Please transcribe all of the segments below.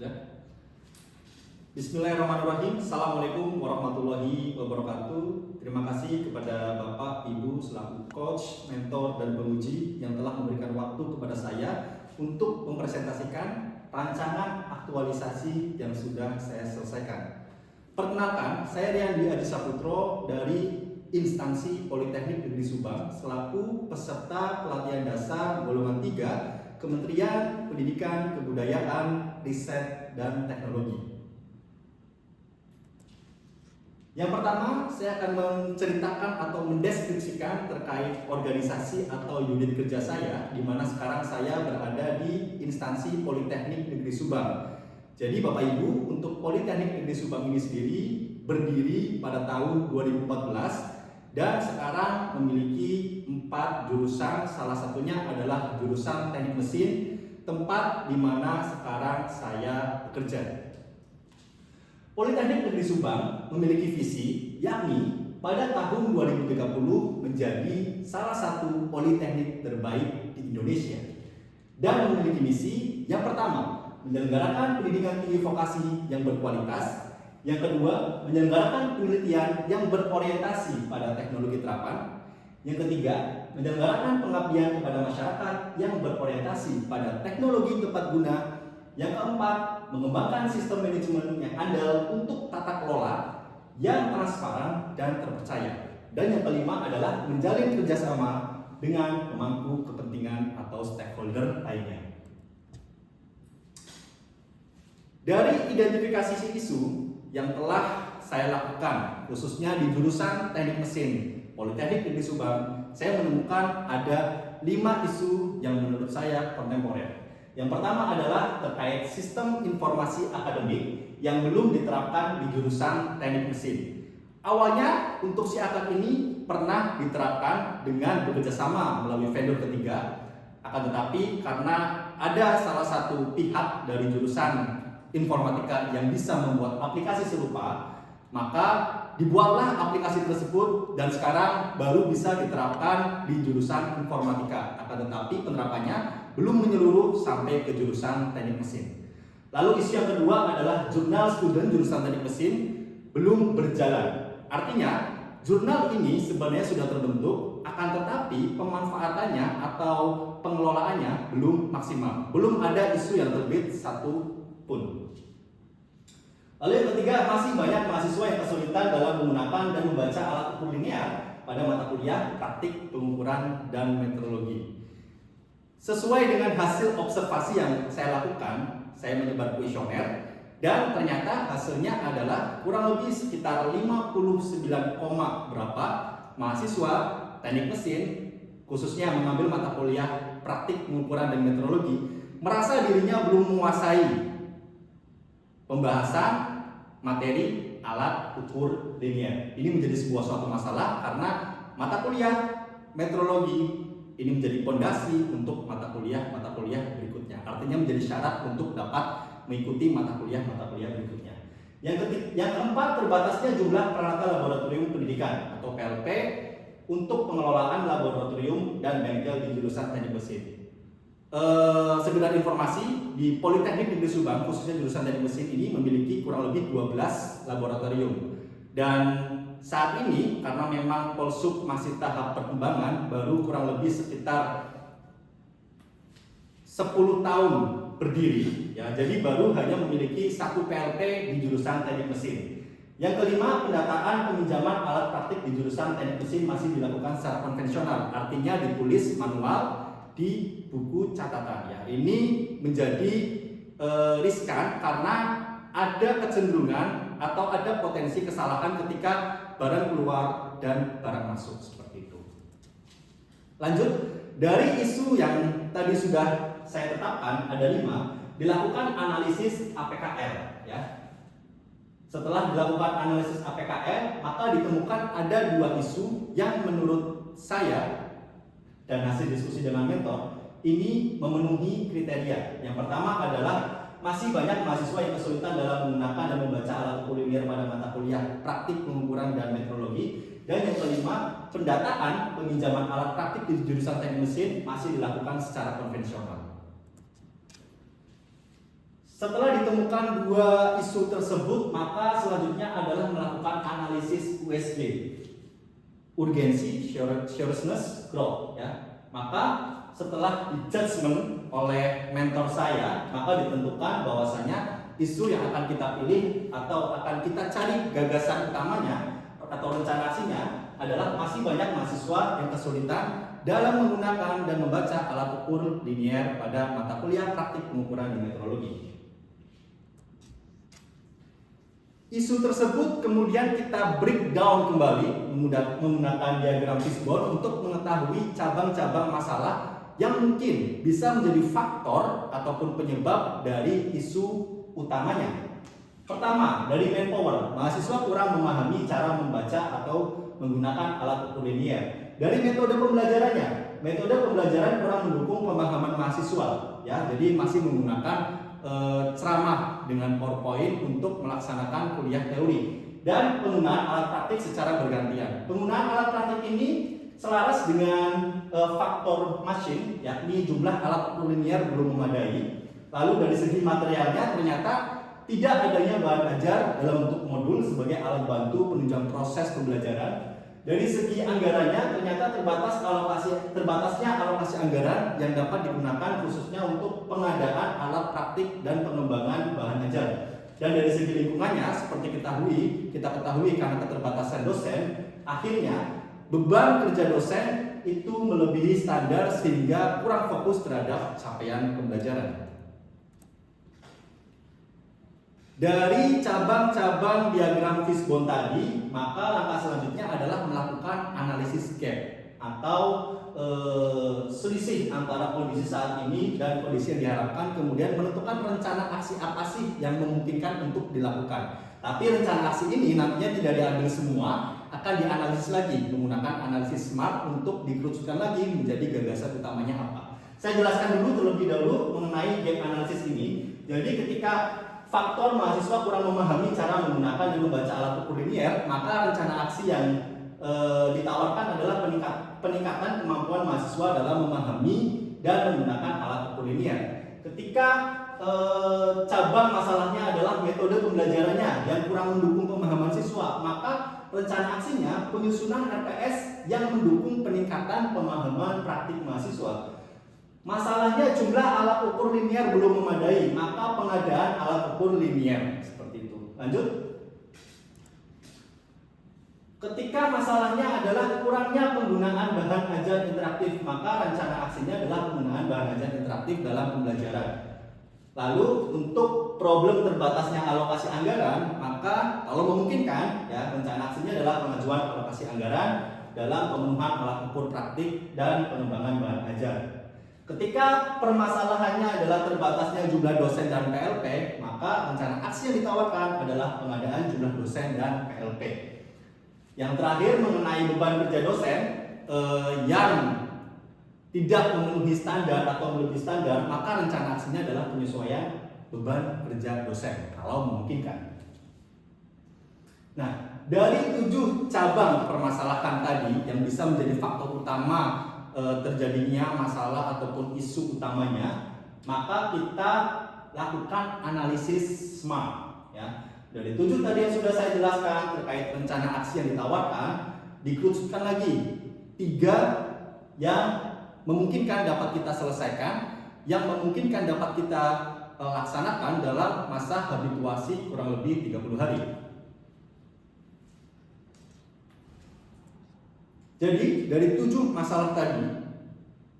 Sudah? Bismillahirrahmanirrahim. Assalamualaikum warahmatullahi wabarakatuh. Terima kasih kepada Bapak, Ibu selaku coach, mentor, dan penguji yang telah memberikan waktu kepada saya untuk mempresentasikan rancangan aktualisasi yang sudah saya selesaikan. Perkenalkan, saya Rian Dwi Adi Saputro dari Instansi Politeknik Negeri Subang selaku peserta pelatihan dasar golongan 3 Kementerian Pendidikan, Kebudayaan, Riset, dan Teknologi. Yang pertama, saya akan menceritakan atau mendeskripsikan terkait organisasi atau unit kerja saya, di mana sekarang saya berada di Instansi Politeknik Negeri Subang. Jadi Bapak Ibu, untuk Politeknik Negeri Subang ini sendiri berdiri pada tahun 2014 dan sekarang memiliki 4 jurusan, salah satunya adalah jurusan Teknik Mesin, tempat di mana sekarang saya bekerja. Politeknik Negeri Subang memiliki visi, yakni pada tahun 2030 menjadi salah satu politeknik terbaik di Indonesia. Dan memiliki misi yang pertama, menyelenggarakan pendidikan tinggi vokasi yang berkualitas. Yang kedua, menyelenggarakan penelitian yang berorientasi pada teknologi terapan. Yang ketiga, menyelenggarakan pengabdian kepada masyarakat yang berorientasi pada teknologi tepat guna. Yang keempat, mengembangkan sistem manajemen yang andal untuk tata kelola yang transparan dan terpercaya. Dan yang kelima adalah menjalin kerjasama dengan pemangku kepentingan atau stakeholder lainnya. Dari identifikasi isu yang telah saya lakukan, khususnya di jurusan Teknik Mesin Politeknik Negeri Subang, saya menemukan ada 5 isu yang menurut saya kontemporer. Yang pertama adalah terkait sistem informasi akademik yang belum diterapkan di jurusan Teknik Mesin. Awalnya untuk si akad ini pernah diterapkan dengan bekerjasama melalui vendor ketiga, akan tetapi karena ada salah satu pihak dari jurusan informatika yang bisa membuat aplikasi serupa, maka dibuatlah aplikasi tersebut dan sekarang baru bisa diterapkan di jurusan informatika. Akan tetapi penerapannya belum menyeluruh sampai ke jurusan Teknik Mesin. Lalu isu yang kedua adalah jurnal student jurusan Teknik Mesin belum berjalan. Artinya jurnal ini sebenarnya sudah terbentuk, akan tetapi pemanfaatannya atau pengelolaannya belum maksimal. Belum ada isu yang terbit satu pun. Lalu yang ketiga, masih banyak mahasiswa yang kesulitan dalam menggunakan dan membaca alat ukur linear pada mata kuliah praktik pengukuran dan metrologi. Sesuai dengan hasil observasi yang saya lakukan, saya menyebar kuesioner dan ternyata hasilnya adalah kurang lebih sekitar 59, berapa mahasiswa Teknik Mesin khususnya mengambil mata kuliah praktik pengukuran dan metrologi merasa dirinya belum menguasai pembahasan materi alat ukur linear. Ini menjadi sebuah suatu masalah karena mata kuliah metrologi ini menjadi pondasi untuk mata kuliah berikutnya. Artinya menjadi syarat untuk dapat mengikuti mata kuliah berikutnya. Yang keempat, terbatasnya jumlah peralatan laboratorium pendidikan atau PLP untuk pengelolaan laboratorium dan bengkel di jurusan Teknik Mesin. Sekedar informasi, di Politeknik Negeri Subang khususnya jurusan Teknik Mesin ini memiliki kurang lebih 12 laboratorium. Dan saat ini karena memang Polsub masih tahap perkembangan, baru kurang lebih sekitar 10 tahun berdiri ya. Jadi baru hanya memiliki 1 PLT di jurusan Teknik Mesin. Yang kelima, pendataan peminjaman alat praktik di jurusan Teknik Mesin masih dilakukan secara konvensional, artinya ditulis manual di buku catatan ya. Ini menjadi riskan karena ada kecenderungan atau ada potensi kesalahan ketika barang keluar dan barang masuk seperti itu. Lanjut, dari isu yang tadi sudah saya tetapkan ada 5, dilakukan analisis APKL ya. Setelah dilakukan analisis APKL, maka ditemukan ada 2 isu yang menurut saya dan hasil diskusi dengan mentor ini memenuhi kriteria. Yang pertama adalah masih banyak mahasiswa yang kesulitan dalam menggunakan dan membaca alat ukur linear pada mata kuliah praktik pengukuran dan metrologi. Dan yang kelima, pendataan peminjaman alat praktik di jurusan Teknik Mesin masih dilakukan secara konvensional. Setelah ditemukan dua isu tersebut, maka selanjutnya adalah melakukan analisis USG, urgency, seriousness, growth. Ya, maka setelah di-judgment oleh mentor saya, maka ditentukan bahwasanya isu yang akan kita pilih atau akan kita cari gagasan utamanya atau rencana aksinya adalah masih banyak mahasiswa yang kesulitan dalam menggunakan dan membaca alat ukur linier pada mata kuliah praktik pengukuran di meteorologi. Isu tersebut kemudian kita breakdown kembali menggunakan diagram fishbone untuk mengetahui cabang-cabang masalah yang mungkin bisa menjadi faktor ataupun penyebab dari isu utamanya. Pertama, dari manpower, mahasiswa kurang memahami cara membaca atau menggunakan alat ukur linier. Dari metode pembelajarannya, metode pembelajaran kurang mendukung pemahaman mahasiswa, ya, jadi masih menggunakan ceramah dengan PowerPoint untuk melaksanakan kuliah teori dan penggunaan alat praktik secara bergantian. Penggunaan alat praktik ini selaras dengan faktor machine, yakni jumlah alat ukur linier belum memadai. Lalu dari segi materialnya ternyata tidak adanya bahan ajar dalam bentuk modul sebagai alat bantu penunjang proses pembelajaran. Dari segi anggarannya ternyata terbatasnya alokasi anggaran yang dapat digunakan khususnya untuk pengadaan alat praktik dan pengembangan bahan ajar. Dan dari segi lingkungannya seperti kita ketahui karena keterbatasan dosen, akhirnya beban kerja dosen itu melebihi standar sehingga kurang fokus terhadap capaian pembelajaran. Dari cabang-cabang diagram fishbone tadi, maka langkah selanjutnya adalah melakukan analisis gap atau selisih antara kondisi saat ini dan kondisi yang diharapkan, kemudian menentukan rencana aksi apa sih yang memungkinkan untuk dilakukan. Tapi rencana aksi ini nantinya tidak diambil semua, akan dianalisis lagi menggunakan analisis SMART untuk dikerucutkan lagi menjadi gagasan utamanya apa. Saya jelaskan dulu terlebih dahulu mengenai gap analisis ini. Jadi ketika faktor mahasiswa kurang memahami cara menggunakan dan membaca alat ukur linier, maka rencana aksi yang ditawarkan adalah peningkatan kemampuan mahasiswa dalam memahami dan menggunakan alat ukur linier. Ketika cabang masalahnya adalah metode pembelajarannya yang kurang mendukung pemahaman siswa, maka rencana aksinya penyusunan RPS yang mendukung peningkatan pemahaman praktik mahasiswa. Masalahnya jumlah alat ukur linier belum memadai, maka pengadaan alat ukur linier seperti itu. Lanjut. Ketika masalahnya adalah kurangnya penggunaan bahan ajar interaktif, maka rencana aksinya adalah penggunaan bahan ajar interaktif dalam pembelajaran. Lalu untuk problem terbatasnya alokasi anggaran, maka kalau memungkinkan, ya, rencana aksinya adalah pengajuan alokasi anggaran dalam pemenuhan alat ukur praktik dan pengembangan bahan ajar. Ketika permasalahannya adalah terbatasnya jumlah dosen dan PLP, maka rencana aksi yang ditawarkan adalah pengadaan jumlah dosen dan PLP. Yang terakhir mengenai beban kerja dosen yang tidak memenuhi standar atau melebihi standar, maka rencana aksinya adalah penyesuaian beban kerja dosen kalau memungkinkan. Nah, dari 7 cabang permasalahan tadi yang bisa menjadi faktor utama terjadinya masalah ataupun isu utamanya, maka kita lakukan analisis SMART, ya. Dari 7 tadi yang sudah saya jelaskan terkait rencana aksi yang ditawarkan, dikerucutkan lagi 3 yang memungkinkan dapat kita selesaikan, yang memungkinkan dapat kita laksanakan dalam masa habituasi kurang lebih 30 hari. Jadi dari 7 masalah tadi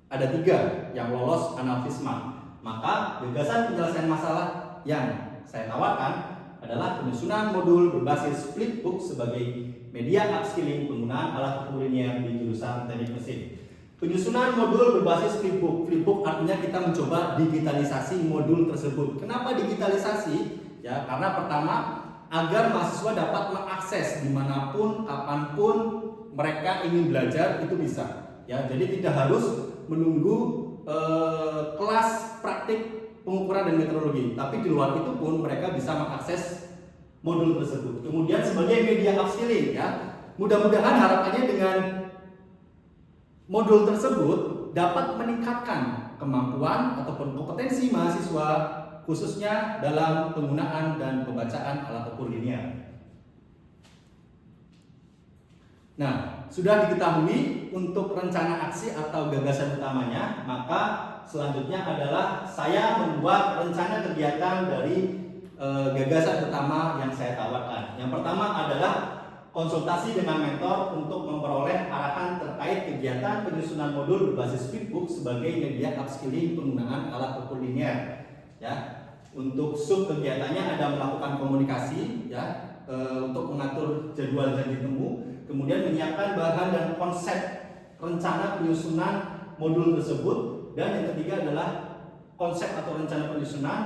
ada 3 yang lolos analisis SMART. Maka gagasan penyelesaian masalah yang saya tawarkan adalah penyusunan modul berbasis flipbook sebagai media upskilling penggunaan alat ukur linier di jurusan teknik mesin. Penyusunan modul berbasis flipbook. Flipbook artinya kita mencoba digitalisasi modul tersebut. Kenapa digitalisasi? Ya, karena pertama agar mahasiswa dapat mengakses dimanapun, kapanpun mereka ingin belajar itu bisa, ya. Jadi tidak harus menunggu kelas praktik pengukuran dan meteorologi, tapi di luar itu pun mereka bisa mengakses modul tersebut. Kemudian sebagai media upskilling, ya, mudah-mudahan harapannya dengan modul tersebut dapat meningkatkan kemampuan ataupun kompetensi mahasiswa khususnya dalam penggunaan dan pembacaan alat ukur linear. Nah, sudah diketahui untuk rencana aksi atau gagasan utamanya, maka selanjutnya adalah saya membuat rencana kegiatan dari gagasan utama yang saya tawarkan. Yang pertama adalah konsultasi dengan mentor untuk memperoleh arahan terkait kegiatan penyusunan modul berbasis flipbook sebagai media upskilling penggunaan alat ukur linear. Ya, untuk sub kegiatannya ada melakukan komunikasi, ya, untuk mengatur jadwal janji temu, kemudian menyiapkan bahan dan konsep rencana penyusunan modul tersebut, dan yang ketiga adalah konsep atau rencana penyusunan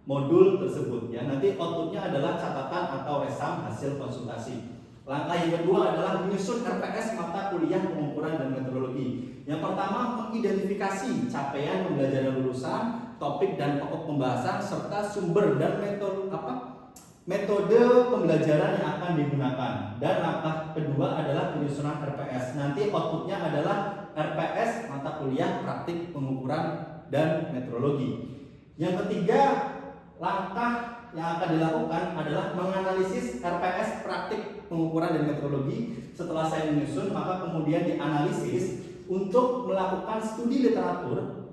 modul tersebut. Ya, nanti outputnya adalah catatan atau resam hasil konsultasi. Langkah yang kedua adalah menyusun RPS mata kuliah pengukuran dan metodologi. Yang pertama, mengidentifikasi capaian pembelajaran lulusan, topik dan pokok pembahasan serta sumber dan metode pembelajaran yang akan digunakan. Dan langkah kedua adalah penyusunan RPS. Nanti outputnya adalah RPS mata kuliah praktik pengukuran dan metrologi. Yang ketiga, langkah yang akan dilakukan adalah menganalisis RPS praktik pengukuran dan metrologi. Setelah saya menyusun, maka kemudian dianalisis untuk melakukan studi literatur,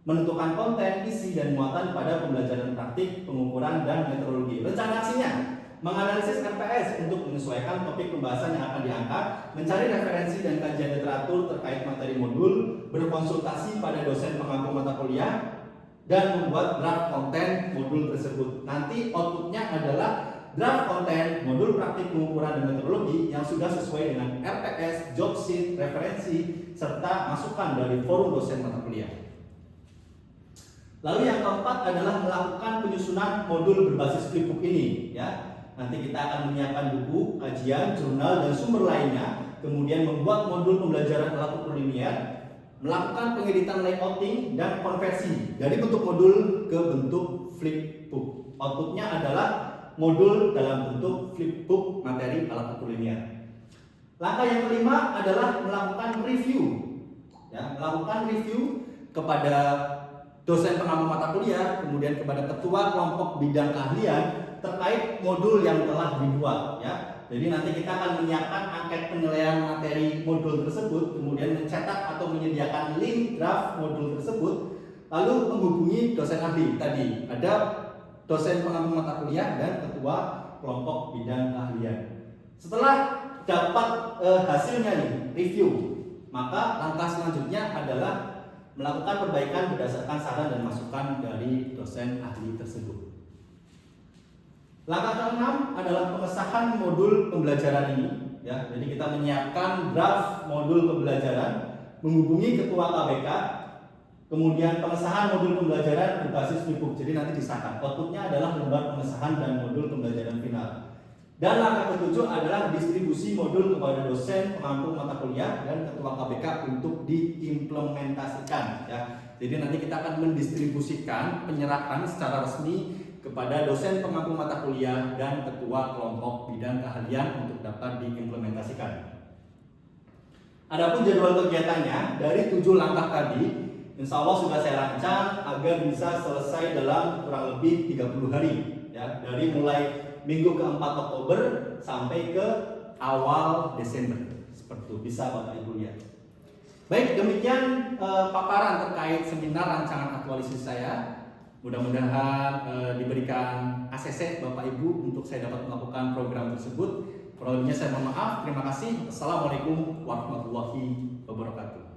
menentukan konten, isi, dan muatan pada pembelajaran praktik pengukuran dan metrologi. Rencana aksinya menganalisis RPS untuk menyesuaikan topik pembahasan yang akan diangkat, mencari referensi dan kajian literatur terkait materi modul, berkonsultasi pada dosen pengampu mata kuliah, dan membuat draft konten modul tersebut. Nanti outputnya adalah draft konten modul praktik pengukuran dan metrologi yang sudah sesuai dengan RPS, job sheet, referensi, serta masukan dari forum dosen mata kuliah. Lalu yang keempat adalah melakukan penyusunan modul berbasis flipbook ini. Ya, nanti kita akan menyiapkan buku, kajian, jurnal, dan sumber lainnya. Kemudian membuat modul pembelajaran alat ukur linear, melakukan pengeditan layouting dan konversi dari bentuk modul ke bentuk flipbook. Outputnya adalah modul dalam bentuk flipbook materi alat ukur linear. Langkah yang kelima adalah melakukan review. Ya, melakukan review kepada dosen pengampu mata kuliah, kemudian kepada ketua kelompok bidang keahlian terkait modul yang telah dibuat. Ya, jadi nanti kita akan menyiapkan angket penilaian materi modul tersebut, kemudian mencetak atau menyediakan link draft modul tersebut, lalu menghubungi dosen ahli. Tadi ada dosen pengampu mata kuliah dan ketua kelompok bidang keahlian. Setelah dapat hasilnya nih, review, maka langkah selanjutnya adalah melakukan perbaikan berdasarkan saran dan masukan dari dosen ahli tersebut. Langkah keenam adalah pengesahan modul pembelajaran ini. Ya, jadi kita menyiapkan draft modul pembelajaran, menghubungi ketua KBK, kemudian pengesahan modul pembelajaran berbasis flipbook. Jadi nanti disahkan. Outputnya adalah lembar pengesahan dan modul pembelajaran final. Dan langkah ketujuh adalah distribusi modul kepada dosen pengampu mata kuliah dan ketua KBK untuk diimplementasikan. Ya, jadi nanti kita akan mendistribusikan penyerahan secara resmi kepada dosen pengampu mata kuliah dan ketua kelompok bidang keahlian untuk dapat diimplementasikan. Adapun jadwal kegiatannya dari 7 langkah tadi, insya Allah sudah saya rancang agar bisa selesai dalam kurang lebih 30 hari. Ya, dari mulai minggu ke-4 Oktober sampai ke awal Desember. Seperti itu, bisa Bapak Ibu lihat. Baik, demikian paparan terkait seminar rancangan aktualisasi saya. Mudah-mudahan diberikan ACC Bapak Ibu untuk saya dapat melakukan program tersebut. Kurang lebihnya saya mohon maaf. Terima kasih. Assalamualaikum warahmatullahi wabarakatuh.